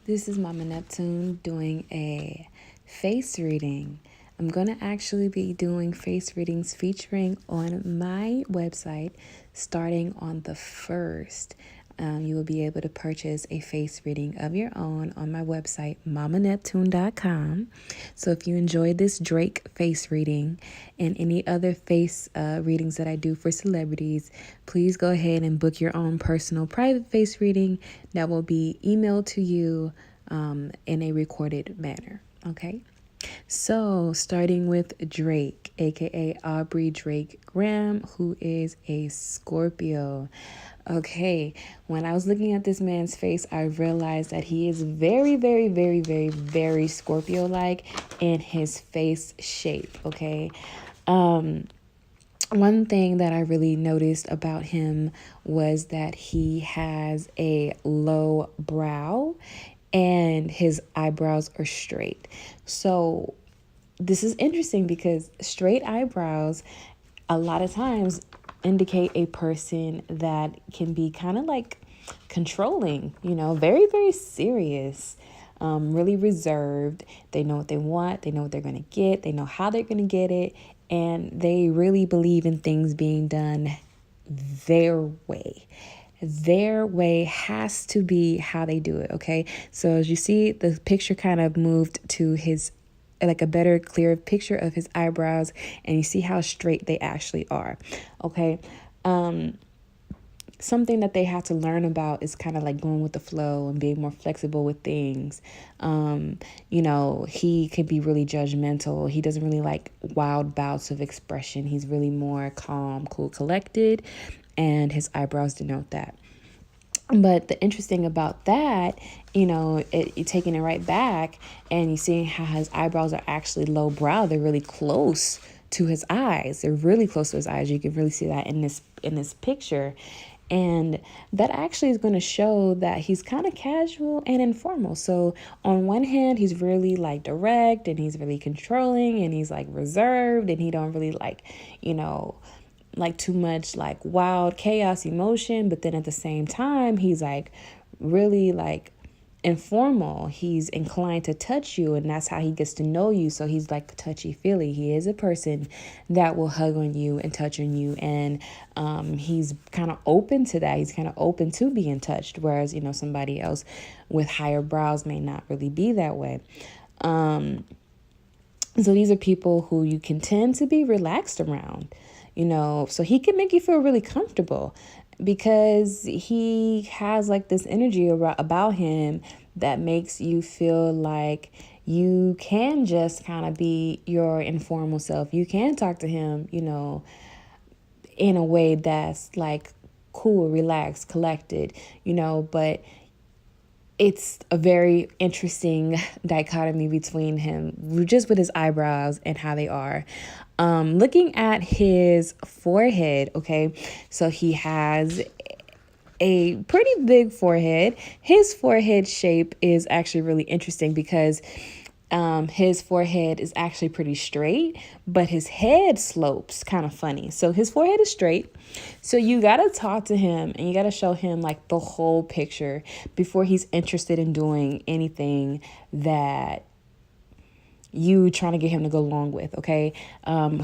This is Mama Neptune doing a face reading. I'm going to actually be doing face readings featuring on my website starting on the 1st. You will be able to purchase a face reading of your own on my website, mamaneptune.com. So if you enjoyed this Drake face reading and any other face readings that I do for celebrities, please go ahead and book your own personal private face reading that will be emailed to you in a recorded manner. Okay. So, starting with Drake, aka Aubrey Drake Graham, who is a Scorpio. Okay, when I was looking at this man's face, I realized that he is very, very, very, very, very Scorpio like in his face shape. Okay. One thing that I really noticed about him was that he has a low brow and his eyebrows are straight. So this is interesting because straight eyebrows a lot of times indicate a person that can be kind of like controlling, very, very serious, really reserved. They know what they want, they know what they're going to get, they know how they're going to get it, and they really believe in things being done their way. Their way has to be how they do it, okay? So as you see, the picture kind of moved to his, like a better, clearer picture of his eyebrows, and you see how straight they actually are, okay? Something that they have to learn about is kind of like going with the flow and being more flexible with things. He could be really judgmental. He doesn't really like wild bouts of expression. He's really more calm, cool, collected, and his eyebrows denote that. But the interesting about that, you're taking it right back and you seeing how his eyebrows are actually low brow. They're really close to his eyes. They're really close to his eyes. You can really see that in this picture. And that actually is going to show that he's kind of casual and informal. So on one hand, he's really like direct and he's really controlling and he's like reserved and he don't really like too much like wild chaos emotion. But then at the same time, he's like really like informal. He's inclined to touch you, and that's how he gets to know you. So he's like touchy feely. He is a person that will hug on you and touch on you, and he's kind of open to that. He's kind of open to being touched, whereas somebody else with higher brows may not really be that way. So these are people who you can tend to be relaxed around, so he can make you feel really comfortable because he has like this energy about him that makes you feel like you can just kind of be your informal self. You can talk to him, in a way that's like cool, relaxed, collected, but it's a very interesting dichotomy between him just with his eyebrows and how they are. Looking at his forehead, okay, so he has a pretty big forehead. His forehead shape is actually really interesting because his forehead is actually pretty straight, but his head slopes kind of funny. So his forehead is straight. So you got to talk to him and you got to show him like the whole picture before he's interested in doing anything that you trying to get him to go along with, okay?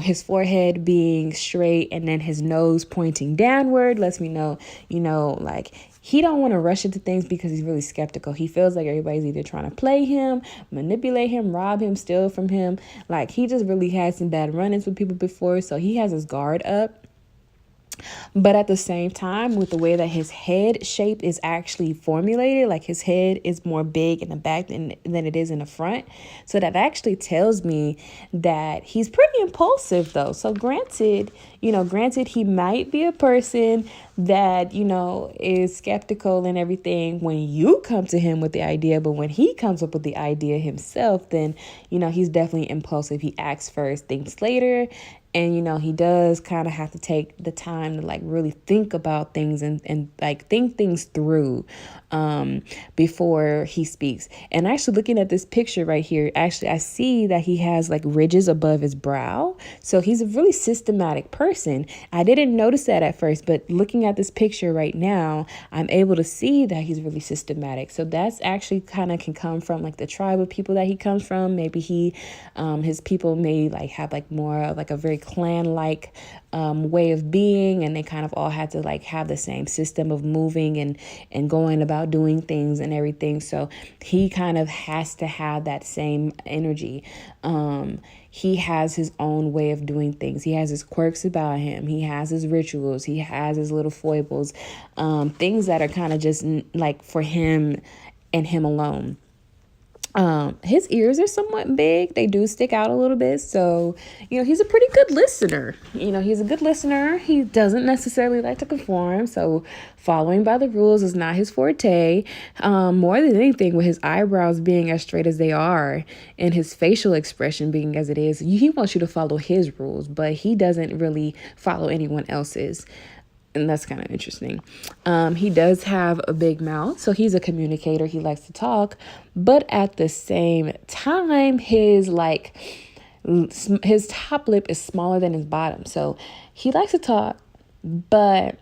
His forehead being straight and then his nose pointing downward lets me know, like he don't want to rush into things because he's really skeptical. He feels like everybody's either trying to play him, manipulate him, rob him, steal from him. Like he just really had some bad run-ins with people before, so he has his guard up. But at the same time, with the way that his head shape is actually formulated, like his head is more big in the back than it is in the front. So that actually tells me that he's pretty impulsive though. So granted, he might be a person that, is skeptical and everything when you come to him with the idea. But when he comes up with the idea himself, then, he's definitely impulsive. He acts first, thinks later. And, he does kind of have to take the time to like really think about things and like think things through before he speaks. And actually looking at this picture right here, actually, I see that he has like ridges above his brow. So he's a really systematic person. person. I didn't notice that at first, but looking at this picture right now, I'm able to see that he's really systematic. So that's actually kind of can come from like the tribe of people that he comes from. Maybe his people may like have like more of like a very clan-like way of being, and they kind of all had to like have the same system of moving and going about doing things and everything. So he kind of has to have that same energy. He has his own way of doing things. He has his quirks about him. He has his rituals. He has his little foibles, things that are kind of just like for him and him alone. His ears are somewhat big. They do stick out a little bit. So, he's a pretty good listener. He's a good listener. He doesn't necessarily like to conform. So following by the rules is not his forte. More than anything, with his eyebrows being as straight as they are and his facial expression being as it is, he wants you to follow his rules, but he doesn't really follow anyone else's. And that's kind of interesting. He does have a big mouth, so he's a communicator. He likes to talk, but at the same time, his top lip is smaller than his bottom. So he likes to talk, but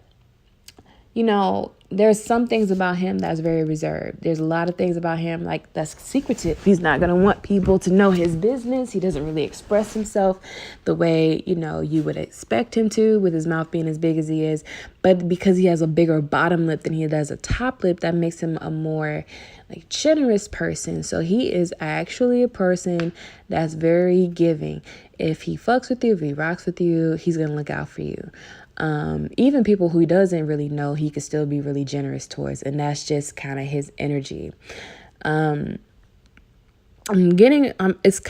there's some things about him that's very reserved. There's a lot of things about him like that's secretive. He's not going to want people to know his business. He doesn't really express himself the way, you would expect him to, with his mouth being as big as he is. But because he has a bigger bottom lip than he does a top lip, that makes him a more like generous person. So he is actually a person that's very giving. If he fucks with you, if he rocks with you, he's going to look out for you. Even people who he doesn't really know, he could still be really generous towards, and that's just kind of his energy. It's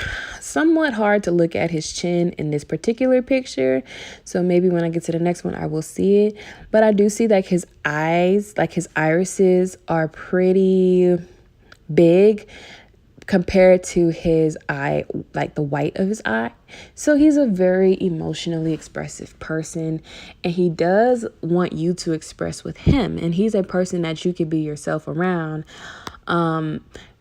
somewhat hard to look at his chin in this particular picture, so maybe when I get to the next one I will see it, but I do see like his eyes, like his irises are pretty big compared to his eye, like the white of his eye. So he's a very emotionally expressive person, and he does want you to express with him, and he's a person that you could be yourself around.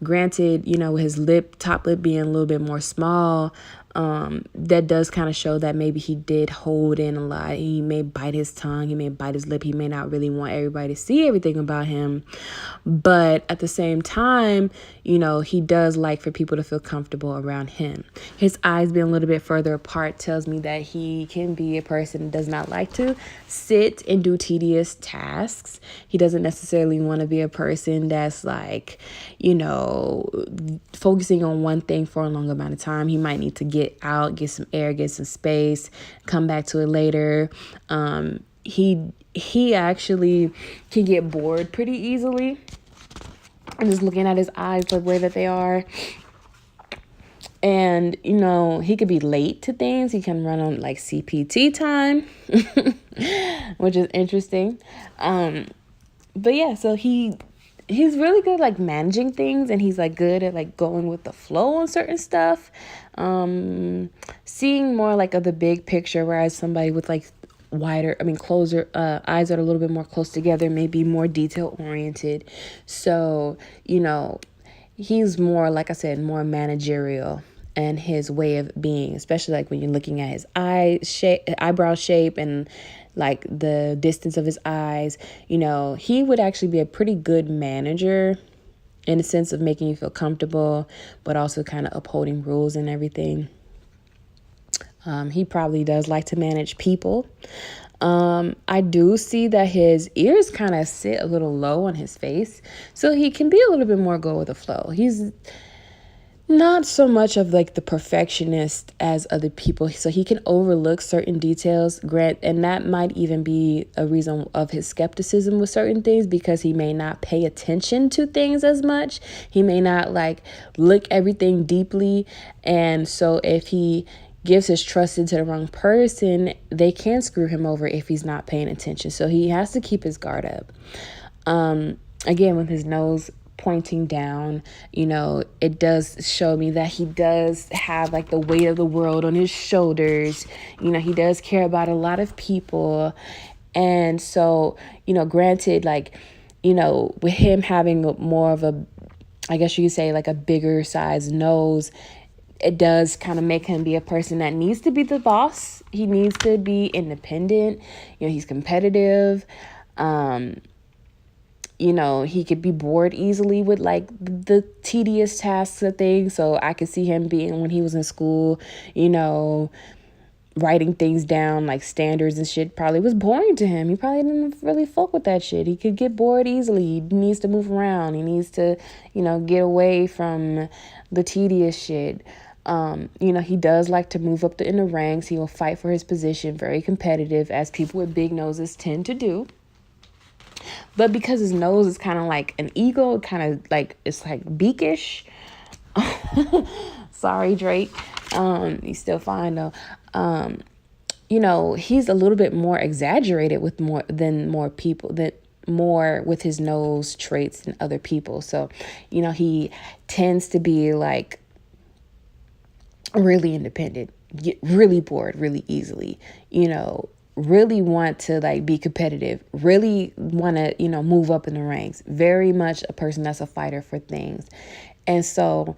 Granted, with his top lip being a little bit more small, that does kind of show that maybe he did hold in a lot. He may bite his tongue, he may bite his lip, he may not really want everybody to see everything about him. But at the same time, he does like for people to feel comfortable around him. His eyes being a little bit further apart tells me that he can be a person that does not like to sit and do tedious tasks. He doesn't necessarily want to be a person that's like, focusing on one thing for a long amount of time. He might need to get out, get some air, get some space, come back to it later. He actually can get bored pretty easily. I'm just looking at his eyes the way that they are. And, he could be late to things. He can run on like CPT time, which is interesting. But yeah, so he's really good like managing things, and he's like good at like going with the flow on certain stuff. Seeing more like of the big picture, whereas somebody with like closer eyes that are a little bit more close together may be more detail oriented. So, he's more, like I said, more managerial and his way of being, especially like when you're looking at his eyebrow shape and like the distance of his eyes. He would actually be a pretty good manager in the sense of making you feel comfortable, but also kind of upholding rules and everything. He probably does like to manage people. I do see that his ears kind of sit a little low on his face, so he can be a little bit more go with the flow. He's not so much of like the perfectionist as other people, so he can overlook certain details, and that might even be a reason of his skepticism with certain things, because he may not pay attention to things as much. He may not like look everything deeply, and so if he gives his trust into the wrong person, they can screw him over if he's not paying attention. So he has to keep his guard up. Again, with his nose pointing down, it does show me that he does have like the weight of the world on his shoulders. He does care about a lot of people. And so, granted, like, with him having more of a, I guess you could say like a bigger size nose, it does kind of make him be a person that needs to be the boss. He needs to be independent. He's competitive. He could be bored easily with like the tedious tasks of things. So I could see him being, when he was in school, writing things down like standards and shit probably was boring to him. He probably didn't really fuck with that shit. He could get bored easily. He needs to move around. He needs to, get away from the tedious shit. He does like to move up in the ranks. He will fight for his position, very competitive, as people with big noses tend to do. But because his nose is kind of like an eagle, kind of like, it's like beakish. Sorry, Drake. He's still fine though. He's a little bit more exaggerated with more with his nose traits than other people. So, he tends to be like really independent, get really bored really easily, really want to like be competitive, really want to, move up in the ranks, very much a person that's a fighter for things. And so,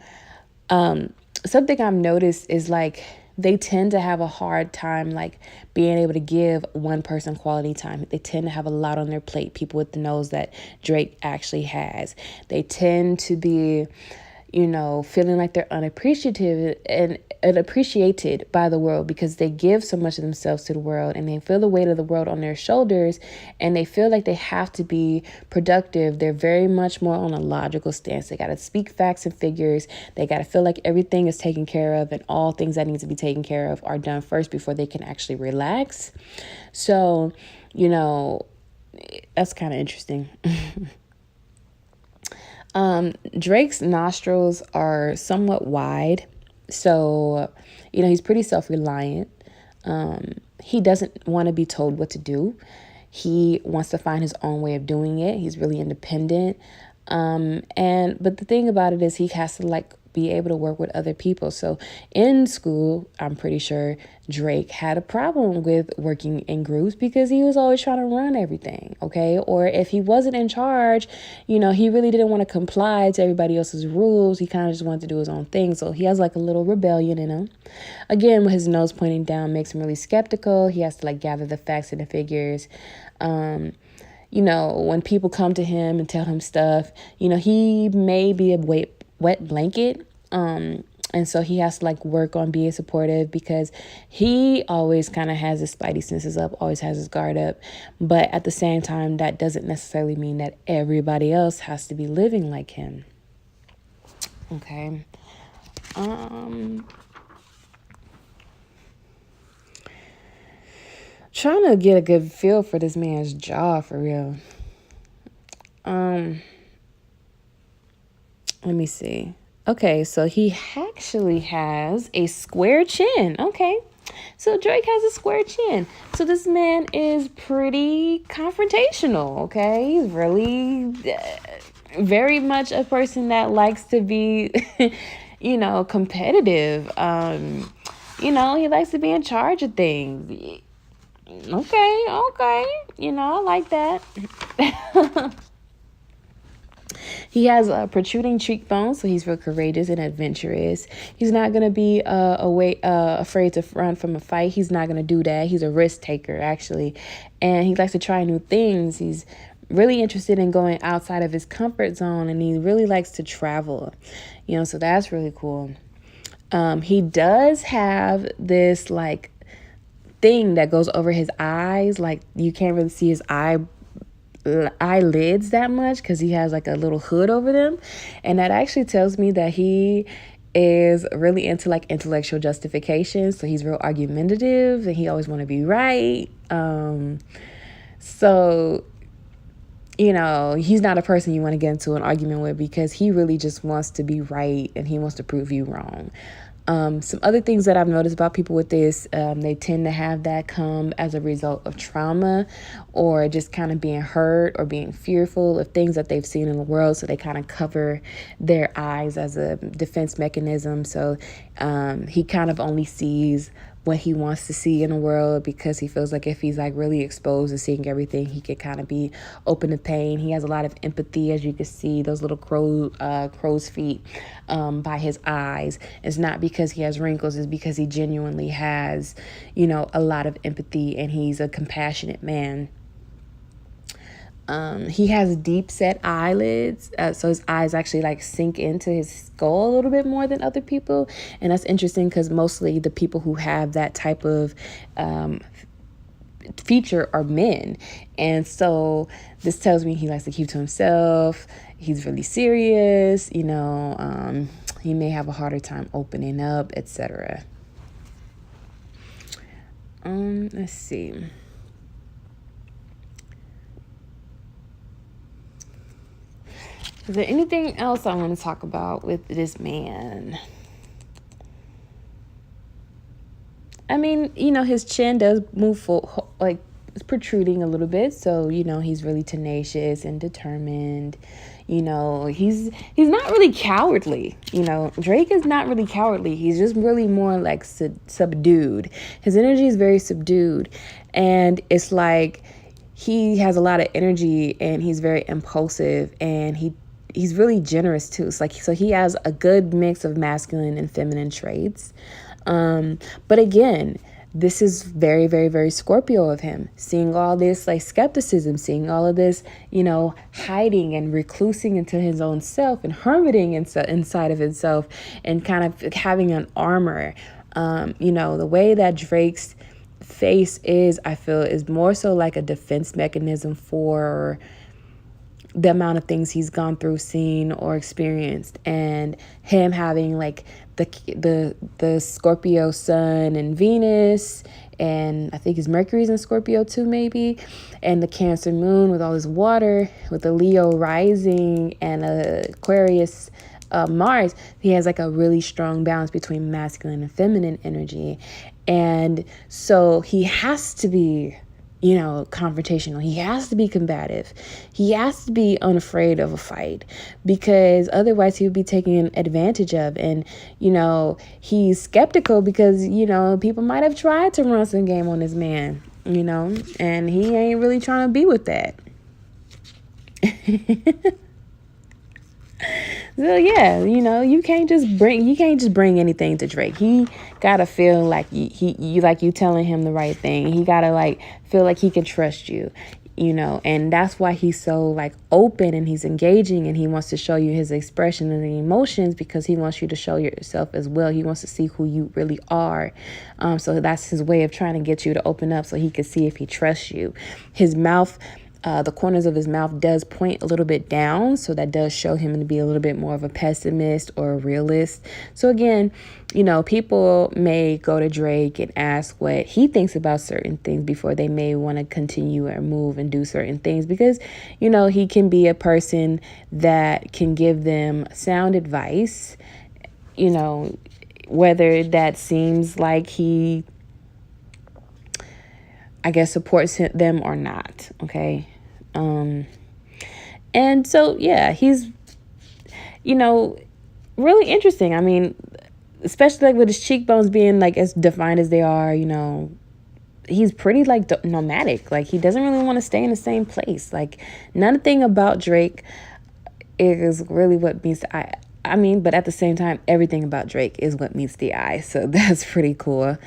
something I've noticed is like, they tend to have a hard time like being able to give one person quality time. They tend to have a lot on their plate. People with the nose that Drake actually has. They tend to be, feeling like they're unappreciative and appreciated by the world because they give so much of themselves to the world, and they feel the weight of the world on their shoulders, and they feel like they have to be productive. They're very much more on a logical stance. They got to speak facts and figures. They got to feel like everything is taken care of, and all things that need to be taken care of are done first before they can actually relax. So, that's kind of interesting. Drake's nostrils are somewhat wide. So, he's pretty self-reliant. He doesn't want to be told what to do. He wants to find his own way of doing it. He's really independent. But the thing about it is he has to like be able to work with other people. So in school, I'm pretty sure Drake had a problem with working in groups because he was always trying to run everything. Okay. Or if he wasn't in charge, he really didn't want to comply to everybody else's rules. He kind of just wanted to do his own thing. So he has like a little rebellion in him. Again, with his nose pointing down makes him really skeptical. He has to like gather the facts and the figures. When people come to him and tell him stuff, he may be a wet blanket. And so he has to like work on being supportive because he always kind of has his spidey senses up, always has his guard up. But at the same time, that doesn't necessarily mean that everybody else has to be living like him. Okay. Trying to get a good feel for this man's jaw for real. Let me see. Okay, so he actually has a square chin. Okay, so Drake has a square chin. So this man is pretty confrontational, okay? He's really very much a person that likes to be, competitive. He likes to be in charge of things. Okay, I like that. He has a protruding cheekbones, so he's real courageous and adventurous. He's not going to be afraid to run from a fight. He's not going to do that. He's a risk taker, actually. And he likes to try new things. He's really interested in going outside of his comfort zone, and he really likes to travel. So that's really cool. He does have this, like, thing that goes over his eyes. Like, you can't really see his eyelids that much because he has like a little hood over them, and that actually tells me that he is really into like intellectual justification. So he's real argumentative and he always want to be right. So he's not a person you want to get into an argument with because he really just wants to be right and he wants to prove you wrong. Some other things that I've noticed about people with this, they tend to have that come as a result of trauma or just kind of being hurt or being fearful of things that they've seen in the world. So they kind of cover their eyes as a defense mechanism. So he kind of only sees what he wants to see in the world, because he feels like if he's like really exposed to seeing everything, he could kind of be open to pain. He has a lot of empathy, as you can see those little crow's feet by his eyes. It's not because he has wrinkles, it's because he genuinely has, a lot of empathy, and he's a compassionate man. He has deep set eyelids, so his eyes actually like sink into his skull a little bit more than other people, and that's interesting because mostly the people who have that type of feature are men. And so this tells me he likes to keep to himself. He's really serious, he may have a harder time opening up, etc. Let's see. Is there anything else I want to talk about with this man? I mean, his chin does move full, like it's protruding a little bit. So, he's really tenacious and determined. He's not really cowardly. Drake is not really cowardly. He's just really more like subdued. His energy is very subdued. And it's like he has a lot of energy, and he's very impulsive, and he's really generous too. It's like, so he has a good mix of masculine and feminine traits. But again, this is very, very, very Scorpio of him, seeing all this like skepticism, seeing all of this, hiding and reclusing into his own self and hermiting inside of himself, and kind of having an armor. The way that Drake's face is, I feel, is more so like a defense mechanism for the amount of things he's gone through, seen, or experienced, and him having like the Scorpio sun and Venus, and I think his Mercury's in Scorpio too, maybe, and the Cancer moon with all his water, with the Leo rising and Aquarius Mars. He has like a really strong balance between masculine and feminine energy, and so he has to be confrontational. He has to be combative. He has to be unafraid of a fight, because otherwise he would be taken advantage of. And, he's skeptical because, people might have tried to run some game on this man, and he ain't really trying to be with that. So yeah, you can't just bring anything to Drake. He gotta feel like you like you telling him the right thing. He gotta like feel like he can trust you, and that's why he's so like open, and he's engaging, and he wants to show you his expression and the emotions, because he wants you to show yourself as well. He wants to see who you really are. So that's his way of trying to get you to open up, so he can see if he trusts you. His mouth, the corners of his mouth does point a little bit down, so that does show him to be a little bit more of a pessimist or a realist. So again, people may go to Drake and ask what he thinks about certain things before they may want to continue or move and do certain things, because he can be a person that can give them sound advice, whether that seems like he, I guess, supports them or not. Okay. And so, yeah, he's, really interesting. I mean, especially like with his cheekbones being like as defined as they are, he's pretty like nomadic. Like, he doesn't really want to stay in the same place. Like, nothing about Drake is really what meets the eye. I mean, but at the same time, everything about Drake is what meets the eye. So that's pretty cool.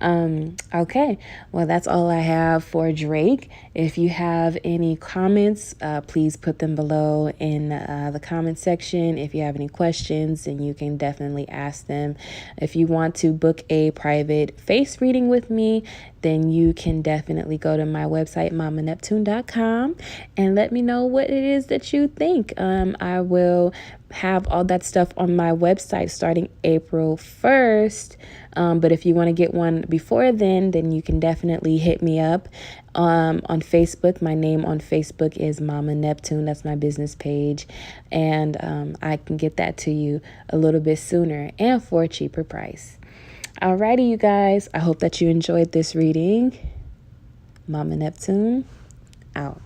Okay, well, that's all I have for Drake. If you have any comments, please put them below in the comment section. If you have any questions, then you can definitely ask them. If you want to book a private face reading with me, then you can definitely go to my website, mamaneptune.com, and let me know what it is that you think. I will have all that stuff on my website starting April 1st. But if you want to get one before then you can definitely hit me up on Facebook. My name on Facebook is Mama Neptune. That's my business page. And I can get that to you a little bit sooner and for a cheaper price. Alrighty, you guys. I hope that you enjoyed this reading. Mama Neptune, out.